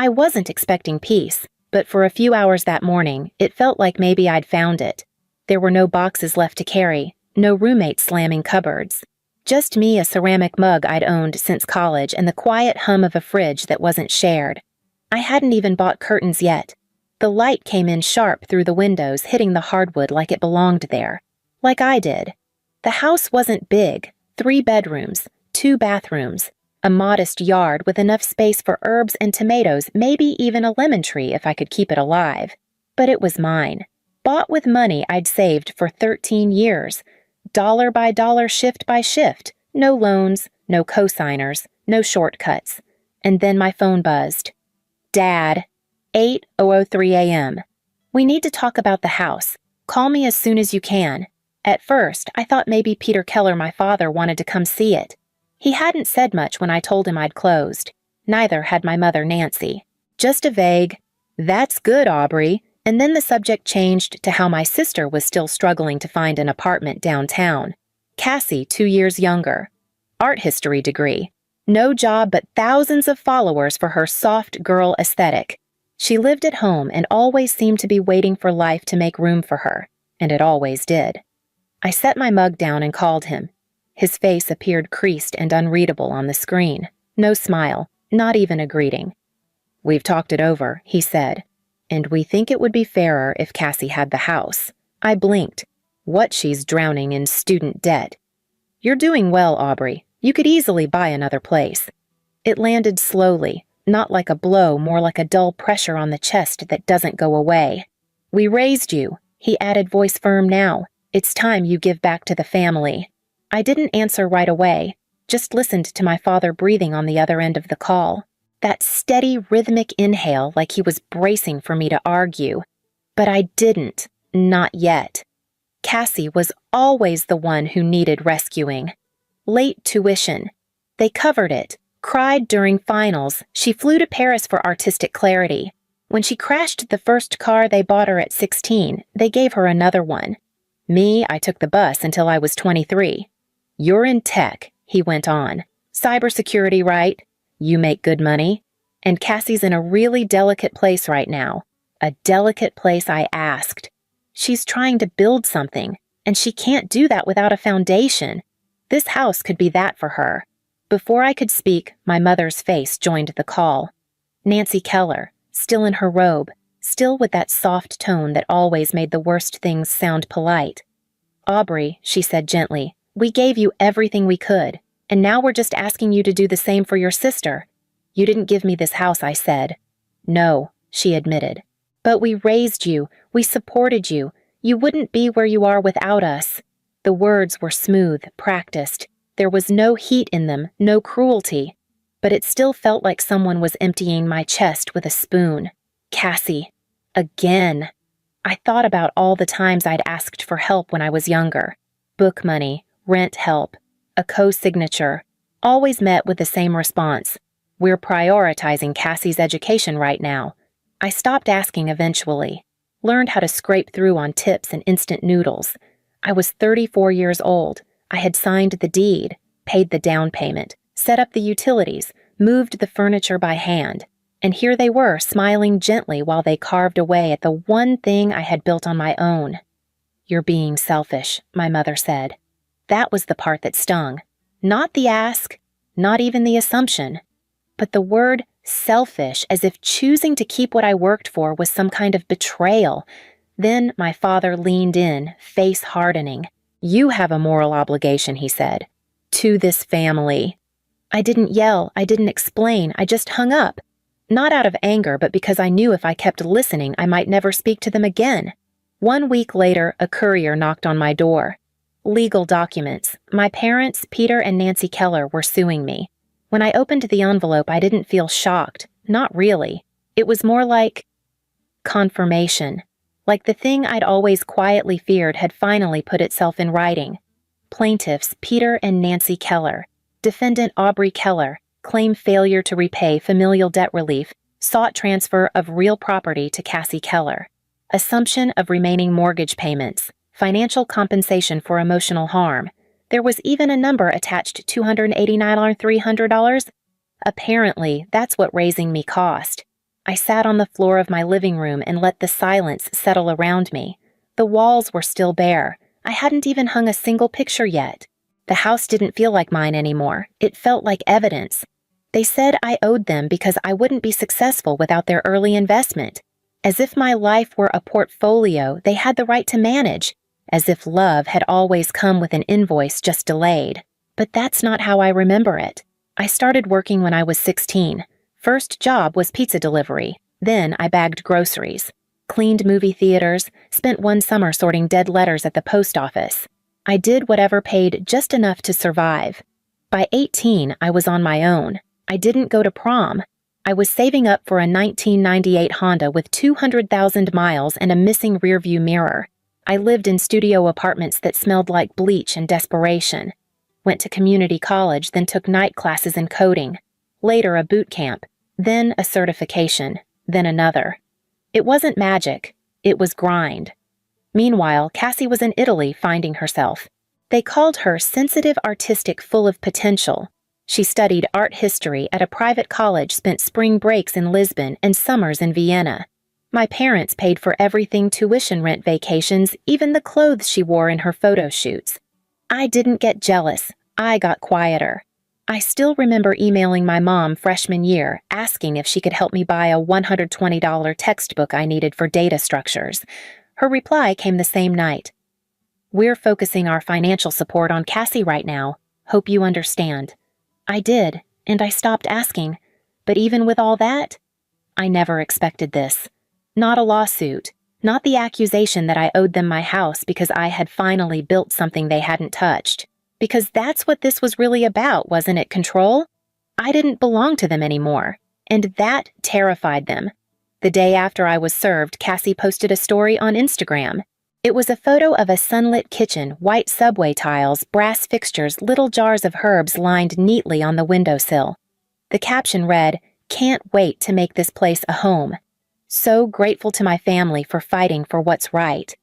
I wasn't expecting peace, but for a few hours that morning, it felt like maybe I'd found it. There were no boxes left to carry, no roommates slamming cupboards. Just me, a ceramic mug I'd owned since college, and the quiet hum of a fridge that wasn't shared. I hadn't even bought curtains yet. The light came in sharp through the windows, hitting the hardwood like it belonged there. Like I did. The house wasn't big. 3 bedrooms, 2 bathrooms, a modest yard with enough space for herbs and tomatoes, maybe even a lemon tree if I could keep it alive. But it was mine. Bought with money I'd saved for 13 years. Dollar by dollar, shift by shift. No loans, no cosigners, no shortcuts. And then my phone buzzed. Dad. 8:03 a.m. We need to talk about the house. Call me as soon as you can. At first, I thought maybe Peter Keller, my father, wanted to come see it. He hadn't said much when I told him I'd closed. Neither had my mother, Nancy. Just a vague, "That's good, Aubrey," and then the subject changed to how my sister was still struggling to find an apartment downtown. Cassie, 2 years younger. Art history degree. No job but thousands of followers for her soft girl aesthetic. She lived at home and always seemed to be waiting for life to make room for her, and it always did. I set my mug down and called him. His face appeared creased and unreadable on the screen. No smile, not even a greeting. "We've talked it over," he said, "and we think it would be fairer if Cassie had the house." I blinked. What, she's drowning in student debt. "You're doing well, Aubrey. You could easily buy another place." It landed slowly, not like a blow, more like a dull pressure on the chest that doesn't go away. "We raised you," he added, voice firm now. "It's time you give back to the family." I didn't answer right away, just listened to my father breathing on the other end of the call. That steady, rhythmic inhale like he was bracing for me to argue. But I didn't. Not yet. Cassie was always the one who needed rescuing. Late tuition. They covered it. Cried during finals. She flew to Paris for artistic clarity. When she crashed the first car they bought her at 16, they gave her another one. Me, I took the bus until I was 23. "You're in tech," he went on. "Cybersecurity, right? You make good money. And Cassie's in a really delicate place right now. A delicate place I asked. She's trying to build something, and she can't do that without a foundation. This house could be that for her." Before I could speak, my mother's face joined the call. Nancy Keller, still in her robe, still with that soft tone that always made the worst things sound polite. "Aubrey," she said gently, "we gave you everything we could, and now we're just asking you to do the same for your sister." "You didn't give me this house," I said. "No," she admitted. "But we raised you, we supported you. You wouldn't be where you are without us." The words were smooth, practiced. There was no heat in them, no cruelty. But it still felt like someone was emptying my chest with a spoon. Cassie. Again. I thought about all the times I'd asked for help when I was younger. Book money, rent help, a co-signature. Always met with the same response. "We're prioritizing Cassie's education right now." I stopped asking eventually. Learned how to scrape through on tips and instant noodles. I was 34 years old. I had signed the deed, paid the down payment, set up the utilities, moved the furniture by hand. And here they were, smiling gently while they carved away at the one thing I had built on my own. "You're being selfish," my mother said. That was the part that stung. Not the ask, not even the assumption, but the word selfish, as if choosing to keep what I worked for was some kind of betrayal. Then my father leaned in, face hardening. "You have a moral obligation," he said, "to this family." I didn't yell, I didn't explain, I just hung up. Not out of anger, but because I knew if I kept listening, I might never speak to them again. 1 week later, a courier knocked on my door. Legal documents. My parents, Peter and Nancy Keller, were suing me. When I opened the envelope, I didn't feel shocked. Not really. It was more like confirmation. Like the thing I'd always quietly feared had finally put itself in writing. Plaintiffs Peter and Nancy Keller. Defendant Aubrey Keller. Claim failure to repay familial debt relief. Sought transfer of real property to Cassie Keller. Assumption of remaining mortgage payments. Financial compensation for emotional harm. There was even a number attached, $289 or $300. Apparently, that's what raising me cost. I sat on the floor of my living room and let the silence settle around me. The walls were still bare. I hadn't even hung a single picture yet. The house didn't feel like mine anymore. It felt like evidence. They said I owed them because I wouldn't be successful without their early investment. As if my life were a portfolio they had the right to manage. As if love had always come with an invoice just delayed. But that's not how I remember it. I started working when I was 16. First job was pizza delivery. Then I bagged groceries. Cleaned movie theaters, spent one summer sorting dead letters at the post office. I did whatever paid just enough to survive. By 18, I was on my own. I didn't go to prom. I was saving up for a 1998 Honda with 200,000 miles and a missing rearview mirror. I lived in studio apartments that smelled like bleach and desperation. Went to community college, then took night classes in coding. Later a boot camp, then a certification, then another. It wasn't magic, it was grind. Meanwhile, Cassie was in Italy finding herself. They called her sensitive, artistic, full of potential. She studied art history at a private college, spent spring breaks in Lisbon and summers in Vienna. My parents paid for everything: tuition, rent, vacations, even the clothes she wore in her photo shoots. I didn't get jealous. I got quieter. I still remember emailing my mom freshman year, asking if she could help me buy a $120 textbook I needed for data structures. Her reply came the same night. "We're focusing our financial support on Cassie right now. Hope you understand." I did, and I stopped asking. But even with all that, I never expected this. Not a lawsuit. Not the accusation that I owed them my house because I had finally built something they hadn't touched. Because that's what this was really about, wasn't it? Control? I didn't belong to them anymore, and that terrified them. The day after I was served, Cassie posted a story on Instagram. It was a photo of a sunlit kitchen, white subway tiles, brass fixtures, little jars of herbs lined neatly on the windowsill. The caption read, "Can't wait to make this place a home. So grateful to my family for fighting for what's right."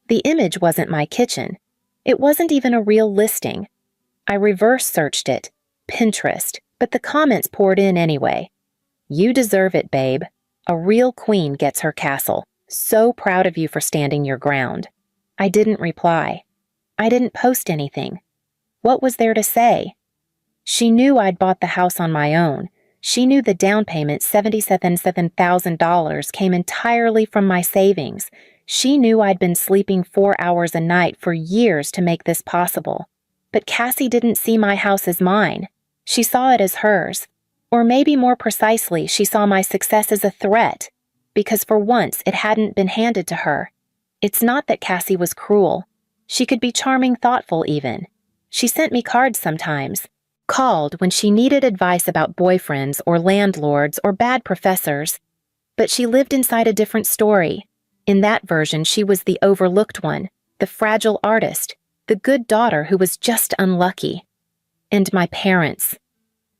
The image wasn't my kitchen. It wasn't even a real listing. I reverse searched it, Pinterest, but the comments poured in anyway. "You deserve it, babe. A real queen gets her castle. So proud of you for standing your ground." I didn't reply. I didn't post anything. What was there to say? She knew I'd bought the house on my own. She knew the down payment, $77,000, came entirely from my savings. She knew I'd been sleeping 4 hours a night for years to make this possible. But Cassie didn't see my house as mine. She saw it as hers. Or maybe more precisely, she saw my success as a threat. Because for once, it hadn't been handed to her. It's not that Cassie was cruel. She could be charming, thoughtful even. She sent me cards sometimes. Called when she needed advice about boyfriends or landlords or bad professors. But she lived inside a different story. In that version, she was the overlooked one, the fragile artist, the good daughter who was just unlucky. And my parents.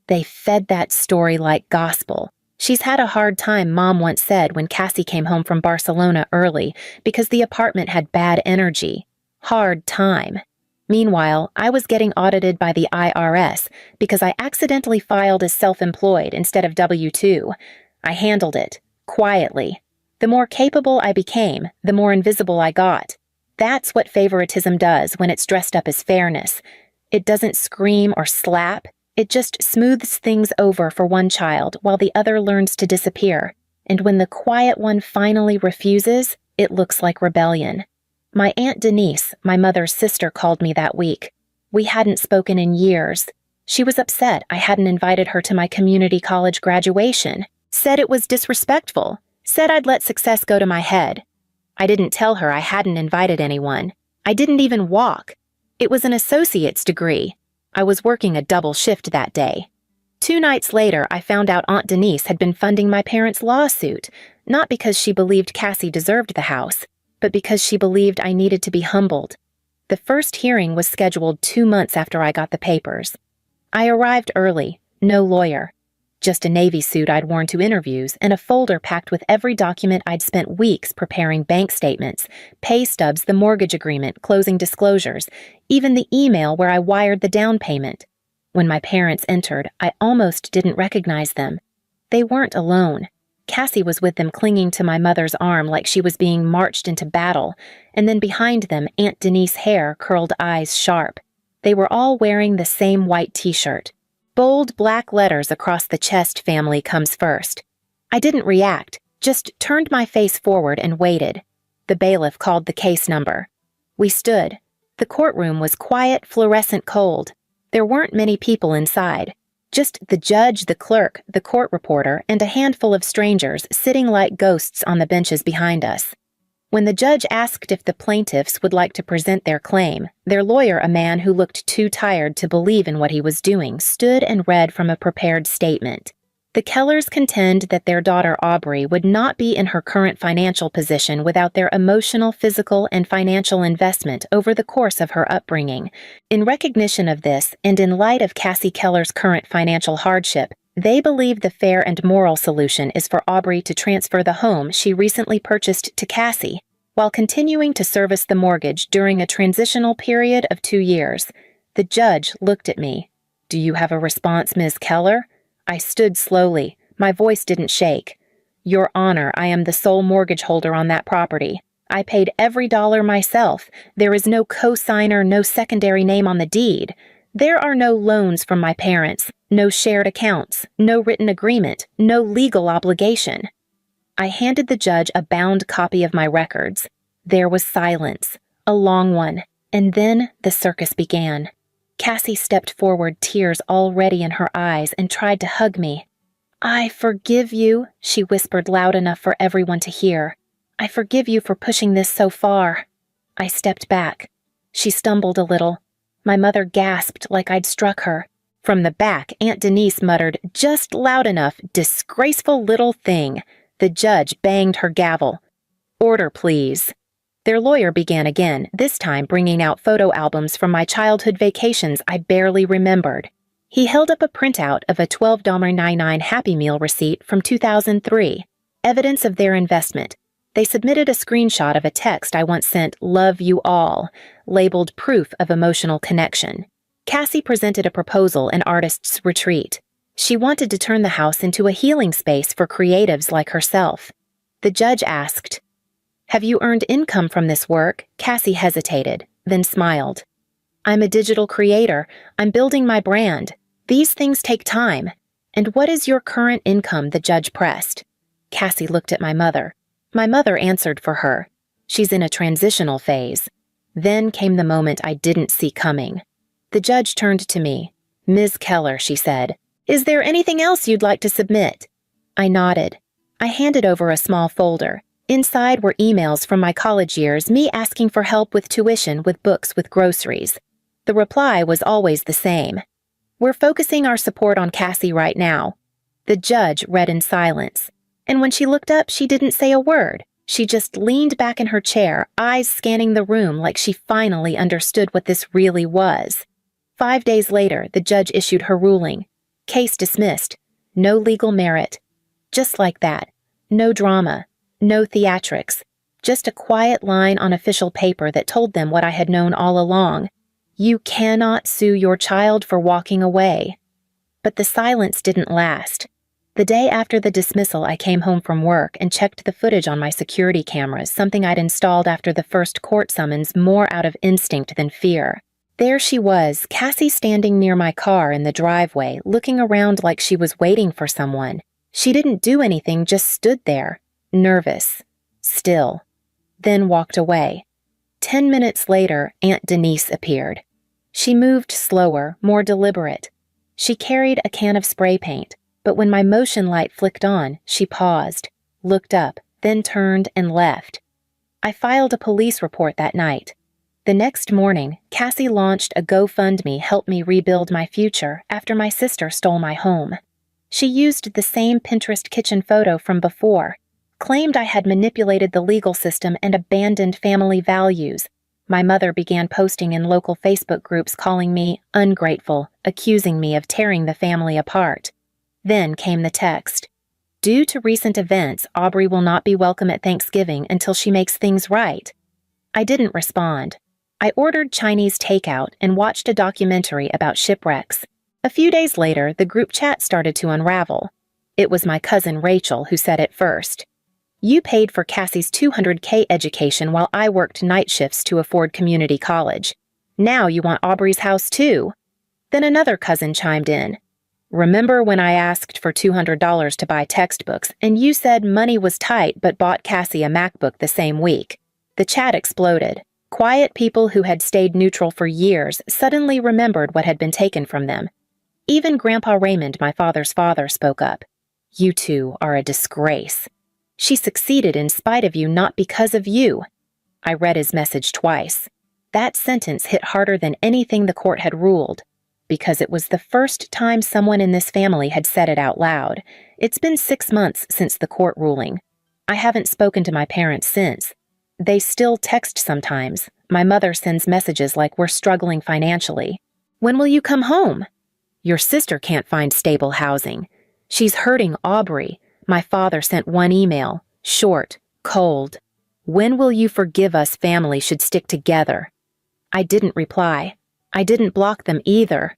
They fed that story like gospel. "She's had a hard time," Mom once said when Cassie came home from Barcelona early because the apartment had bad energy. Hard time. Meanwhile, I was getting audited by the IRS because I accidentally filed as self-employed instead of W-2. I handled it, quietly. The more capable I became, the more invisible I got. That's what favoritism does when it's dressed up as fairness. It doesn't scream or slap. It just smooths things over for one child while the other learns to disappear. And when the quiet one finally refuses, it looks like rebellion. My Aunt Denise, my mother's sister, called me that week. We hadn't spoken in years. She was upset I hadn't invited her to my community college graduation. Said it was disrespectful. Said I'd let success go to my head. I didn't tell her I hadn't invited anyone. I didn't even walk. It was an associate's degree. I was working a double shift that day. 2 nights later, I found out Aunt Denise had been funding my parents' lawsuit, not because she believed Cassie deserved the house, but because she believed I needed to be humbled. The first hearing was scheduled 2 months after I got the papers. I arrived early, no lawyer. Just a Navy suit I'd worn to interviews and a folder packed with every document I'd spent weeks preparing: bank statements, pay stubs, the mortgage agreement, closing disclosures, even the email where I wired the down payment. When my parents entered, I almost didn't recognize them. They weren't alone. Cassie was with them clinging to my mother's arm like she was being marched into battle, and then behind them Aunt Denise, hair curled, eyes sharp. They were all wearing the same white t-shirt. Bold black letters across the chest, "Family comes first." I didn't react, just turned my face forward and waited. The bailiff called the case number. We stood. The courtroom was quiet, fluorescent cold. There weren't many people inside. Just the judge, the clerk, the court reporter, and a handful of strangers sitting like ghosts on the benches behind us. When the judge asked if the plaintiffs would like to present their claim, their lawyer, a man who looked too tired to believe in what he was doing, stood and read from a prepared statement. The Kellers contend that their daughter Aubrey would not be in her current financial position without their emotional, physical, and financial investment over the course of her upbringing. In recognition of this, and in light of Cassie Keller's current financial hardship, they believe the fair and moral solution is for Aubrey to transfer the home she recently purchased to Cassie, while continuing to service the mortgage during a transitional period of 2 years. The judge looked at me. "Do you have a response, Ms. Keller?" I stood slowly. My voice didn't shake. "Your Honor, I am the sole mortgage holder on that property. I paid every dollar myself. There is no co-signer, no secondary name on the deed. There are no loans from my parents, no shared accounts, no written agreement, no legal obligation." I handed the judge a bound copy of my records. There was silence, a long one, and then the circus began. Cassie stepped forward, tears already in her eyes, and tried to hug me. "I forgive you," she whispered loud enough for everyone to hear. "I forgive you for pushing this so far." I stepped back. She stumbled a little. My mother gasped like I'd struck her. From the back, Aunt Denise muttered, just loud enough, "Disgraceful little thing." The judge banged her gavel. "Order, please." Their lawyer began again, this time bringing out photo albums from my childhood vacations I barely remembered. He held up a printout of a $12.99 Happy Meal receipt from 2003, evidence of their investment. They submitted a screenshot of a text I once sent, "Love you all," labeled proof of emotional connection. Cassie presented a proposal, an artist's retreat. She wanted to turn the house into a healing space for creatives like herself. The judge asked, "Have you earned income from this work?" Cassie hesitated, then smiled. "I'm a digital creator. I'm building my brand. These things take time." "And what is your current income?" the judge pressed. Cassie looked at my mother. My mother answered for her. "She's in a transitional phase." Then came the moment I didn't see coming. The judge turned to me. "Ms. Keller," she said, "is there anything else you'd like to submit?" I nodded. I handed over a small folder. Inside were emails from my college years, me asking for help with tuition, with books, with groceries. The reply was always the same. "We're focusing our support on Cassie right now." The judge read in silence. And when she looked up, she didn't say a word. She just leaned back in her chair, eyes scanning the room like she finally understood what this really was. 5 days later, the judge issued her ruling. Case dismissed. No legal merit. Just like that. No drama. No theatrics. Just a quiet line on official paper that told them what I had known all along. You cannot sue your child for walking away. But the silence didn't last. The day after the dismissal, I came home from work and checked the footage on my security cameras, something I'd installed after the first court summons, more out of instinct than fear. There she was, Cassie, standing near my car in the driveway, looking around like she was waiting for someone. She didn't do anything, just stood there, nervous, still, then walked away. 10 minutes later, Aunt Denise appeared. She moved slower, more deliberate. She carried a can of spray paint, but when my motion light flicked on, she paused, looked up, then turned and left. I filed a police report that night. The next morning, Cassie launched a GoFundMe Help Me Rebuild My Future after my sister stole my home. She used the same Pinterest kitchen photo from before, claimed I had manipulated the legal system and abandoned family values. My mother began posting in local Facebook groups calling me ungrateful, accusing me of tearing the family apart. Then came the text. Due to recent events, Aubrey will not be welcome at Thanksgiving until she makes things right. I didn't respond. I ordered Chinese takeout and watched a documentary about shipwrecks. A few days later, the group chat started to unravel. It was my cousin Rachel who said it first. You paid for Cassie's $200K education while I worked night shifts to afford community college. Now you want Aubrey's house too. Then another cousin chimed in. Remember when I asked for $200 to buy textbooks and you said money was tight but bought Cassie a MacBook the same week? The chat exploded. Quiet people who had stayed neutral for years suddenly remembered what had been taken from them. Even Grandpa Raymond, my father's father, spoke up. You two are a disgrace. She succeeded in spite of you, not because of you. I read his message twice. That sentence hit harder than anything the court had ruled, because it was the first time someone in this family had said it out loud. It's been 6 months since the court ruling. I haven't spoken to my parents since. They still text sometimes. My mother sends messages like we're struggling financially. When will you come home? Your sister can't find stable housing. She's hurting Aubrey. My father sent one email, short, cold. When will you forgive us? Family should stick together. I didn't reply. I didn't block them either.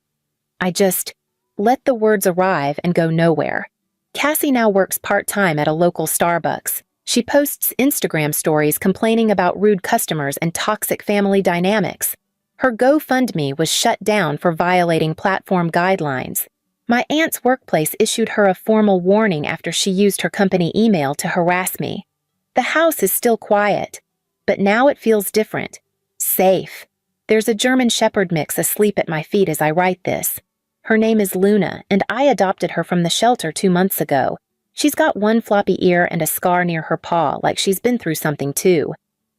I just let the words arrive and go nowhere. Cassie now works part-time at a local Starbucks. She posts Instagram stories complaining about rude customers and toxic family dynamics. Her GoFundMe was shut down for violating platform guidelines. My aunt's workplace issued her a formal warning after she used her company email to harass me. The house is still quiet, but now it feels different. Safe. There's a German Shepherd mix asleep at my feet as I write this. Her name is Luna, and I adopted her from the shelter 2 months ago. She's got one floppy ear and a scar near her paw, like she's been through something too.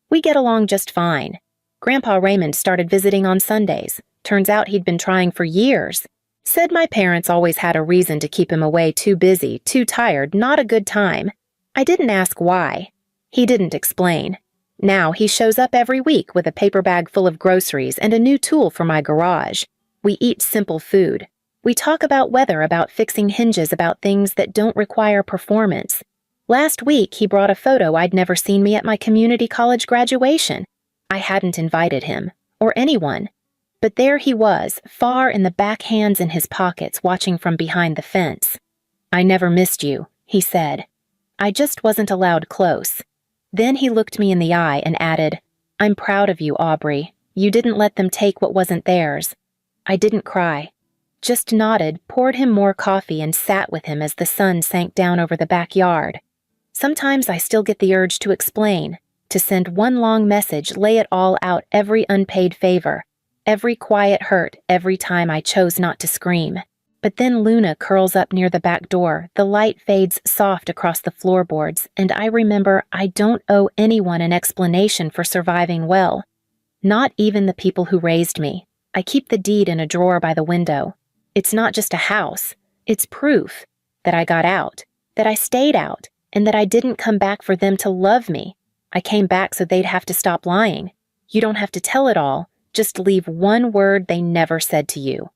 We get along just fine. Grandpa Raymond started visiting on Sundays. Turns out he'd been trying for years. Said my parents always had a reason to keep him away, too busy, too tired, not a good time. I didn't ask why. He didn't explain. Now he shows up every week with a paper bag full of groceries and a new tool for my garage. We eat simple food. We talk about weather, about fixing hinges, about things that don't require performance. Last week he brought a photo I'd never seen me at my community college graduation. I hadn't invited him, or anyone. But there he was, far in the back, hands in his pockets, watching from behind the fence. I never missed you, he said. I just wasn't allowed close. Then he looked me in the eye and added, I'm proud of you, Aubrey. You didn't let them take what wasn't theirs. I didn't cry. Just nodded, poured him more coffee, and sat with him as the sun sank down over the backyard. Sometimes I still get the urge to explain, to send one long message, lay it all out, every unpaid favor. Every quiet hurt, every time I chose not to scream. But then Luna curls up near the back door, the light fades soft across the floorboards, and I remember I don't owe anyone an explanation for surviving well. Not even the people who raised me. I keep the deed in a drawer by the window. It's not just a house. It's proof that I got out, that I stayed out, and that I didn't come back for them to love me. I came back so they'd have to stop lying. You don't have to tell it all. Just leave one word they never said to you.